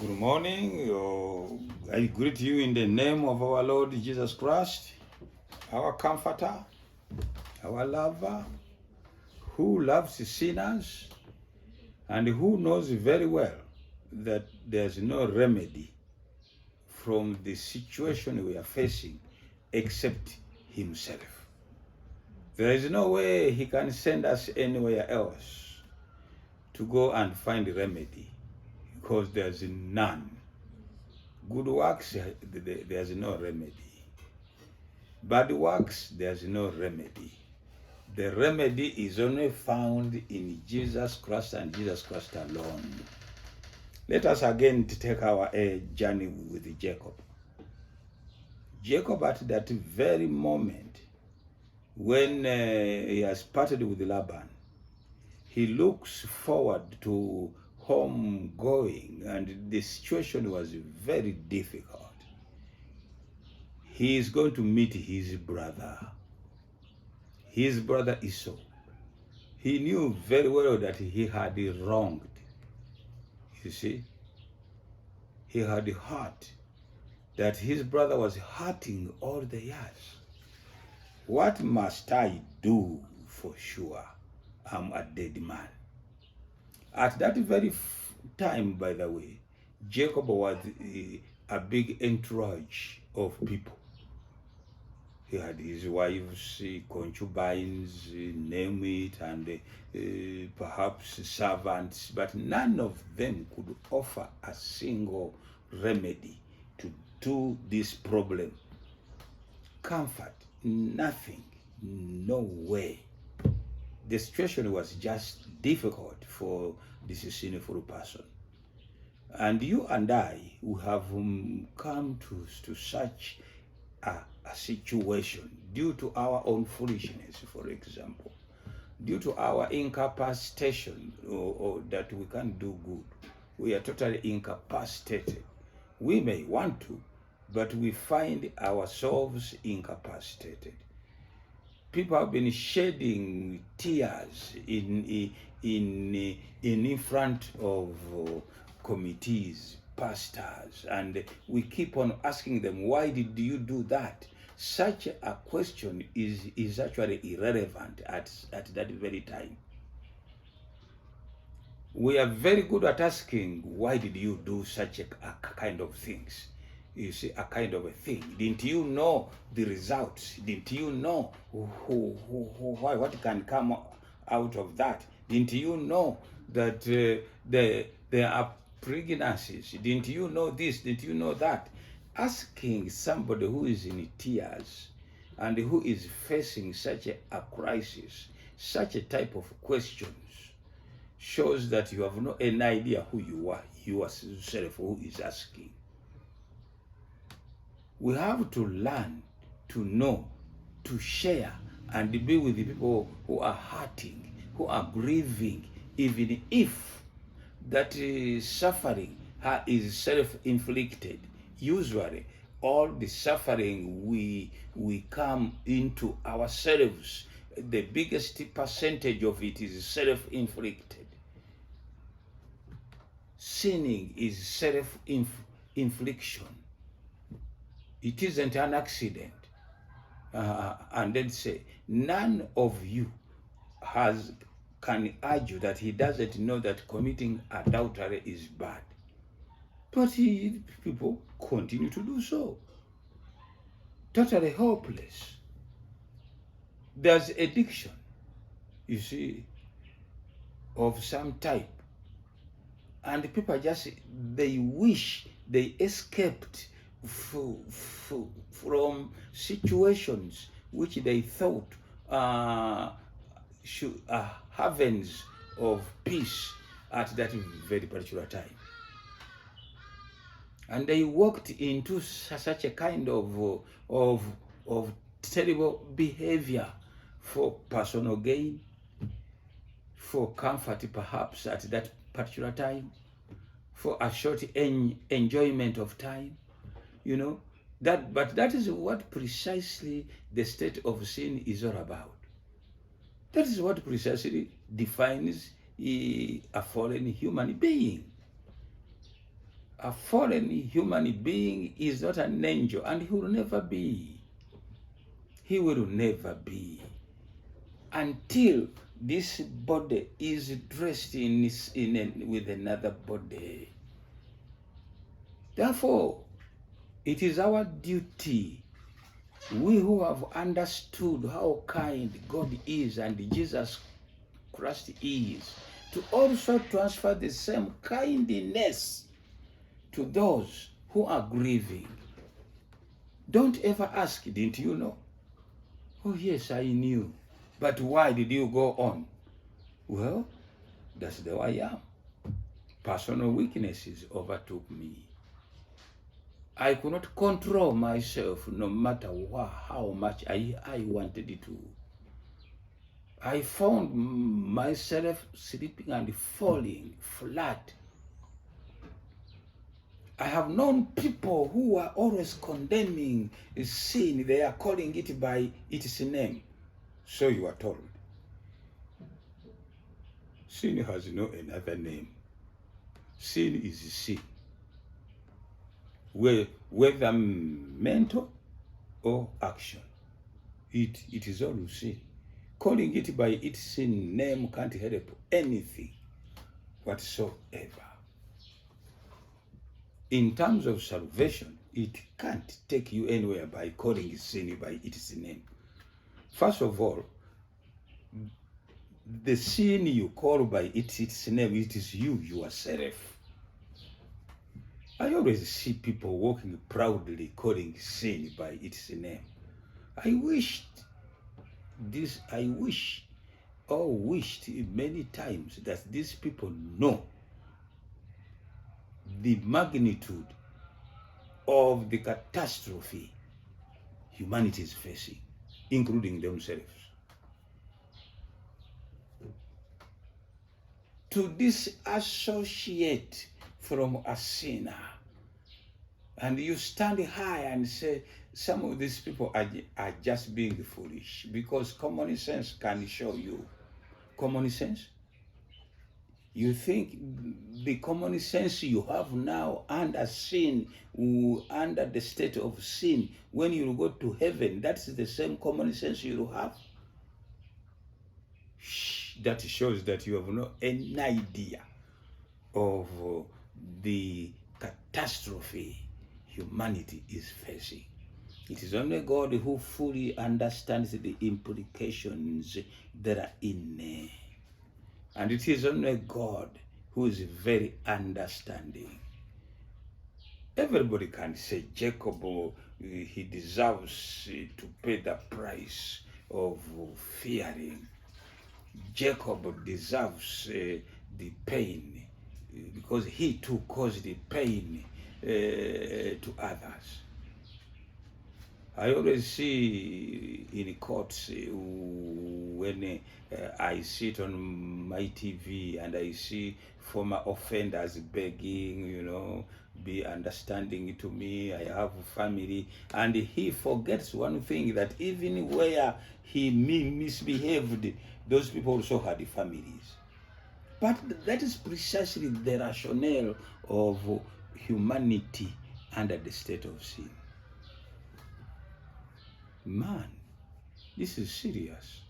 Good morning. I greet you in the name of our Lord Jesus Christ, our comforter, our lover, who loves sinners and who knows very well that there's no remedy from the situation we are facing except Himself. There is no way He can send us anywhere else to go and find remedy because there's none. Good works, there's no remedy. Bad works, there's no remedy. The remedy is only found in Jesus Christ and Jesus Christ alone. Let us again take our journey with Jacob. Jacob, at that very moment, when he has parted with Laban, he looks forward to home going, and the situation was very difficult. He is going to meet his brother Esau. He knew very well that he had wronged. You see, he had hurt, that his brother was hurting all the years. What must I do for sure? I'm a dead man. At that very time, by the way, Jacob was a big entourage of people. He had his wives, concubines, name it, and perhaps servants, but none of them could offer a single remedy to this problem. Comfort, nothing, no way. The situation was just difficult for this sinful person. And you and I, who have come to such a situation due to our own foolishness, for example, due to our incapacitation, or that we can't do good. We are totally incapacitated. We may want to, but we find ourselves incapacitated. People have been shedding tears in front of committees, pastors, and we keep on asking them, why did you do that? Such a question is actually irrelevant at that very time. We are very good at asking, why did you do such a kind of things? You see, a kind of a thing. Didn't you know the results? Didn't you know what can come out of that? Didn't you know that there are pregnancies? Didn't you know this? Didn't you know that? Asking somebody who is in tears and who is facing such a crisis, such a type of questions, shows that you have no an idea who you are, yourself who is asking. We have to learn to know, to share, and be with the people who are hurting, who are grieving, even if that suffering is self-inflicted. Usually, all the suffering we come into ourselves, the biggest percentage of it is self-inflicted. Sinning is self-infliction. It isn't an accident. And then say, none of you can argue that he doesn't know that committing adultery is bad. But people continue to do so. Totally hopeless. There's addiction, you see, of some type. And people they wish they escaped from situations which they thought havens of peace at that very particular time. And they walked into such a kind of terrible behavior for personal gain, for comfort perhaps at that particular time, for a short enjoyment of time, you know. But that is what precisely the state of sin is all about. That is what precisely defines a fallen human being. A fallen human being is not an angel, and he will never be. He will never be until this body is dressed with another body. Therefore, it is our duty, we who have understood how kind God is and Jesus Christ is, to also transfer the same kindness to those who are grieving. Don't ever ask, didn't you know? Oh yes, I knew. But why did you go on? Well, that's the way I am. Personal weaknesses overtook me. I could not control myself no matter how much I wanted to. I found myself slipping and falling flat. I have known people who are always condemning sin. They are calling it by its name. So you are told. Sin has no another name. Sin is sin. Whether mental or action, it is all sin. Calling it by its sin name can't help anything whatsoever. In terms of salvation, it can't take you anywhere by calling sin by its name. First of all, the sin you call by its name, it is you yourself. I always see people walking proudly calling sin by its name. I wished many times that these people know the magnitude of the catastrophe humanity is facing, including themselves. To disassociate from a sinner, and you stand high and say, some of these people are just being foolish, because common sense can show you. Common sense? You think the common sense you have now under sin, under the state of sin, when you go to heaven, that's the same common sense you have? That shows that you have no any idea of the catastrophe humanity is facing. It is only God who fully understands the implications that are in there. And it is only God who is very understanding. Everybody can say Jacob, he deserves to pay the price of fearing. Jacob deserves the pain because he too caused the pain to others. I always see in courts when I sit on my TV and I see former offenders begging, be understanding to me, I have a family, and he forgets one thing, that even where he misbehaved, those people also had families. But that is precisely the rationale of humanity under the state of sin. Man, this is serious.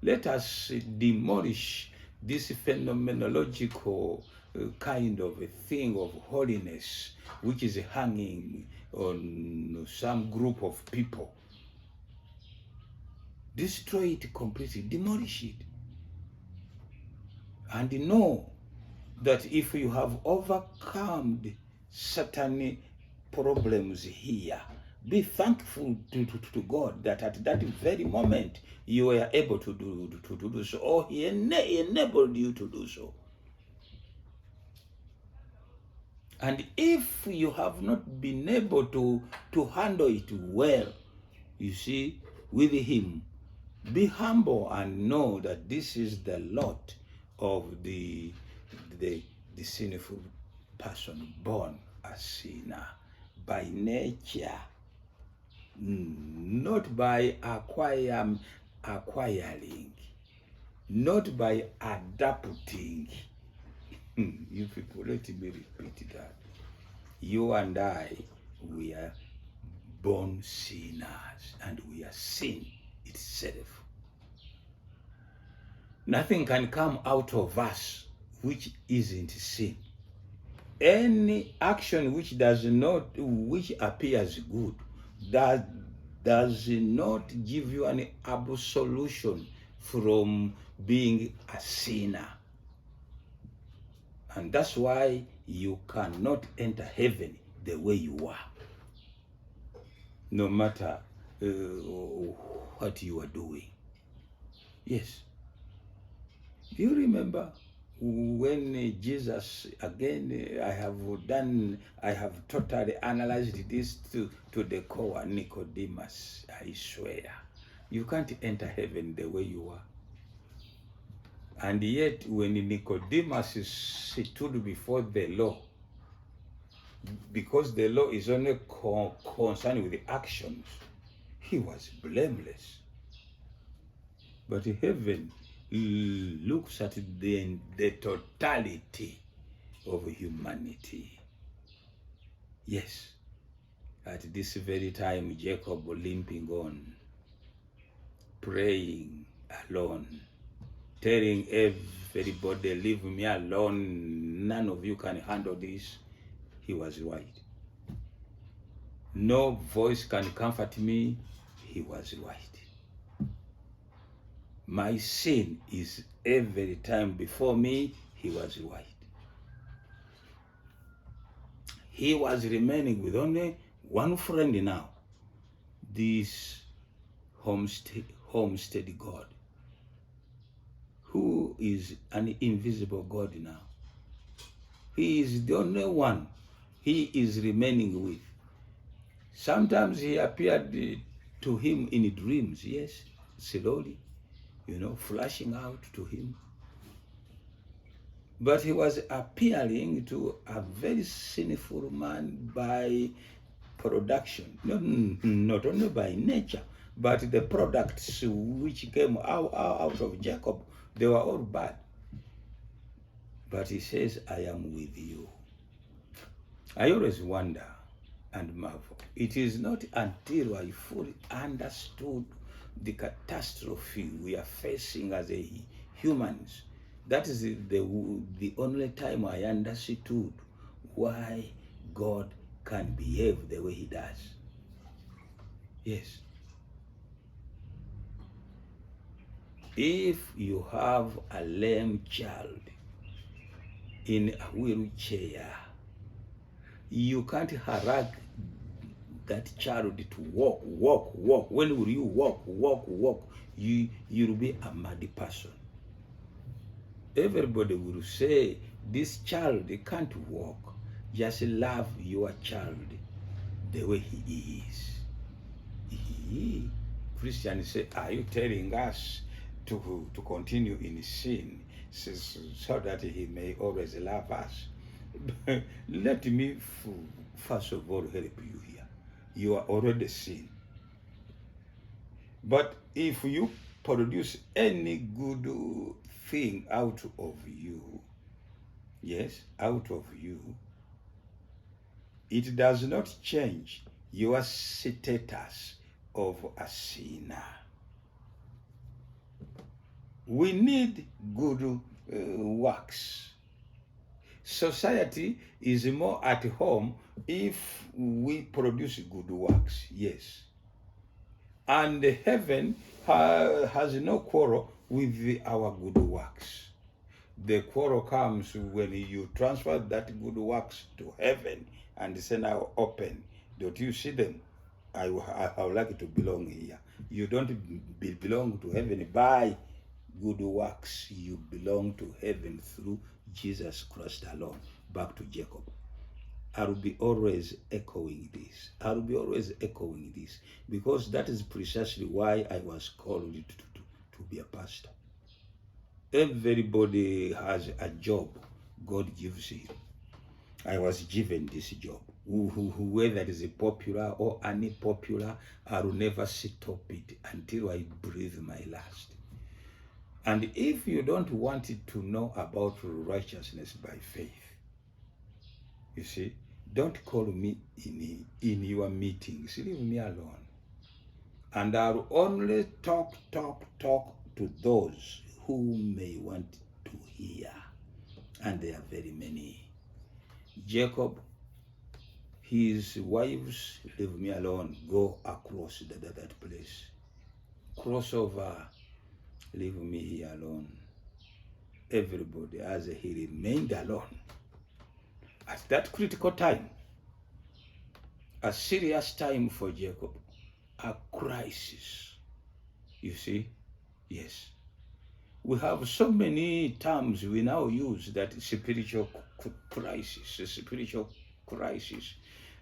Let us demolish this phenomenological kind of a thing of holiness which is hanging on some group of people. Destroy it completely, demolish it. And know that if you have overcome certain problems here, be thankful to God that at that very moment you were able to do so, or He enabled you to do so. And if you have not been able to handle it well, you see, with Him, be humble and know that this is the lot of the sinful person born a sinner by nature, not by acquiring, not by adapting. You people, let me repeat that. You and I, we are born sinners, and we are sin itself. Nothing can come out of us which isn't sin. Any action which appears good, that does not give you an absolution from being a sinner. And that's why you cannot enter heaven the way you are, no matter what you are doing. Yes. Do you remember when Jesus, again, I have totally analyzed this to the core, Nicodemus, I swear. You can't enter heaven the way you are. And yet, when Nicodemus stood before the law, because the law is only concerned with the actions, he was blameless. But heaven looks at the totality of humanity. Yes, at this very time, Jacob limping on, praying alone, telling everybody, leave me alone, none of you can handle this. He was right. No voice can comfort me. He was right. My sin is every time before me. He was right. He was remaining with only one friend now, this homestead God, who is an invisible God now. He is the only one he is remaining with. Sometimes he appeared to him in dreams, yes, slowly, flashing out to him. But he was appearing to a very sinful man by production, not only by nature, but the products which came out of Jacob, they were all bad. But he says, I am with you. I always wonder and marvel. It is not until I fully understood the catastrophe we are facing as humans, that is the only time I understood why God can behave the way he does. Yes. If you have a lame child in a wheelchair, you can't harass that child to walk. When will you walk? You'll be a mad person. Everybody will say, this child can't walk. Just love your child the way he is. Christians say, are you telling us to continue in sin so that he may always love us? Let me first of all help you here. You are already sin. But if you produce any good thing out of you, yes, out of you, it does not change your status of a sinner. We need good works. Society is more at home if we produce good works, yes. And heaven has no quarrel with our good works. The quarrel comes when you transfer that good works to heaven and say, now open. Don't you see them? I would like to belong here. You don't belong to heaven by good works. You belong to heaven through Jesus Christ alone. Back to Jacob. I'll be always echoing this. Because that is precisely why I was called to be a pastor. Everybody has a job God gives him. I was given this job. Whether it is popular or unpopular, I will never stop it until I breathe my last. And if you don't want to know about righteousness by faith, you see, Don't call me in your meetings. Leave me alone. And I'll only talk to those who may want to hear. And there are very many. Jacob, his wives, leave me alone. Go across that place. Cross over. Leave me here alone. Everybody, as he remained alone. At that critical time, a serious time for Jacob, a crisis. You see? Yes. We have so many terms we now use, that spiritual crisis.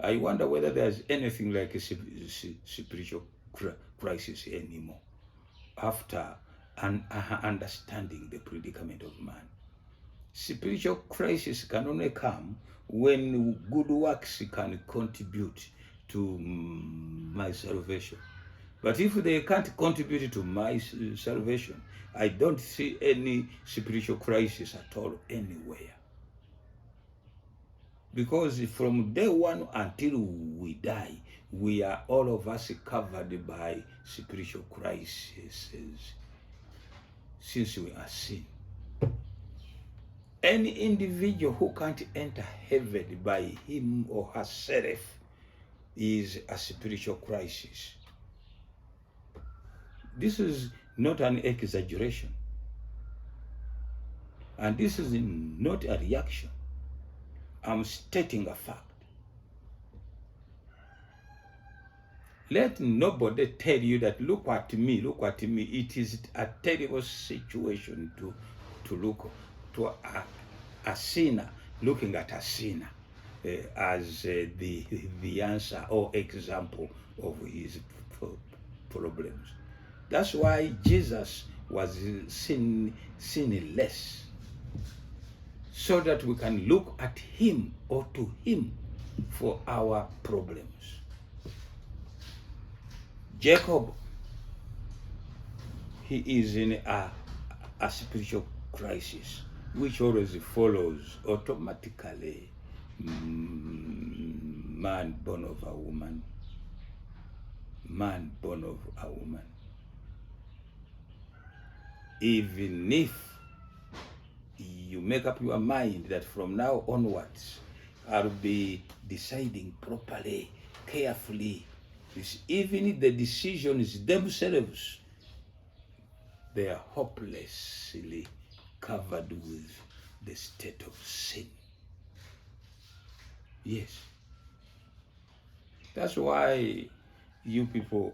I wonder whether there's anything like a spiritual crisis anymore after understanding the predicament of man. Spiritual crisis can only come when good works can contribute to my salvation. But if they can't contribute to my salvation, I don't see any spiritual crisis at all anywhere. Because from day one until we die, we are all of us covered by spiritual crises since we are sin. Any individual who can't enter heaven by him or herself is a spiritual crisis. This is not an exaggeration. And this is not a reaction. I'm stating a fact. Let nobody tell you that, look at me. It is a terrible situation to look to a sinner looking at a sinner as the answer or example of his problems. That's why Jesus was sinless, so that we can look at him or to him for our problems. Jacob, he is in a spiritual crisis, which always follows automatically man born of a woman. Man born of a woman. Even if you make up your mind that from now onwards I'll be deciding properly, carefully, even the decisions themselves, they are hopelessly covered with the state of sin. Yes. That's why you people,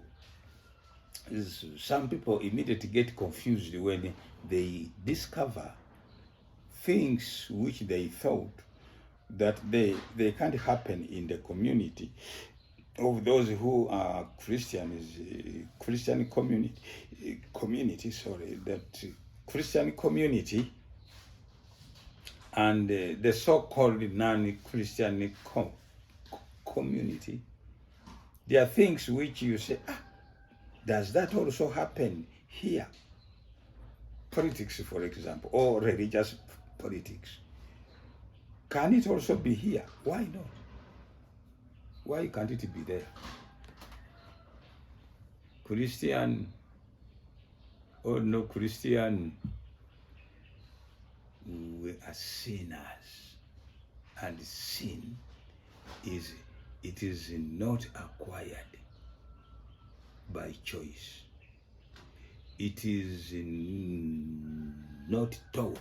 some people immediately get confused when they discover things which they thought that they can't happen in the community of those who are Christian community, that Christian community and the so-called non-Christian community. There are things which you say, does that also happen here? Politics, for example, or religious politics. Can it also be here? Why not? Why can't it be there? Christian or no Christian, we are sinners, and sin is not acquired by choice. It is not taught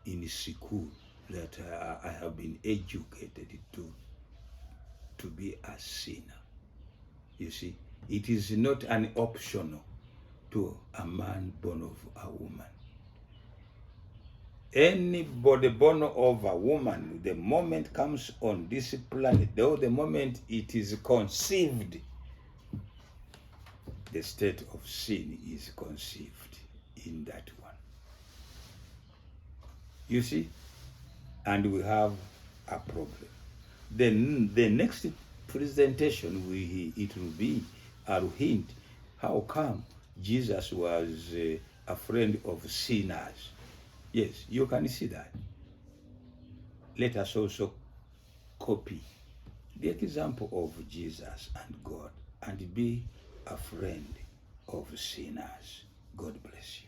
in school that I have been educated to be a sinner. You see, it is not an optional to a man born of a woman. Anybody born of a woman, the moment comes on this planet, or the moment it is conceived, the state of sin is conceived in that one. You see? And we have a problem. Then the next presentation it will be a hint how come Jesus was a friend of sinners. Yes, you can see that. Let us also copy the example of Jesus and God and be a friend of sinners. God bless you.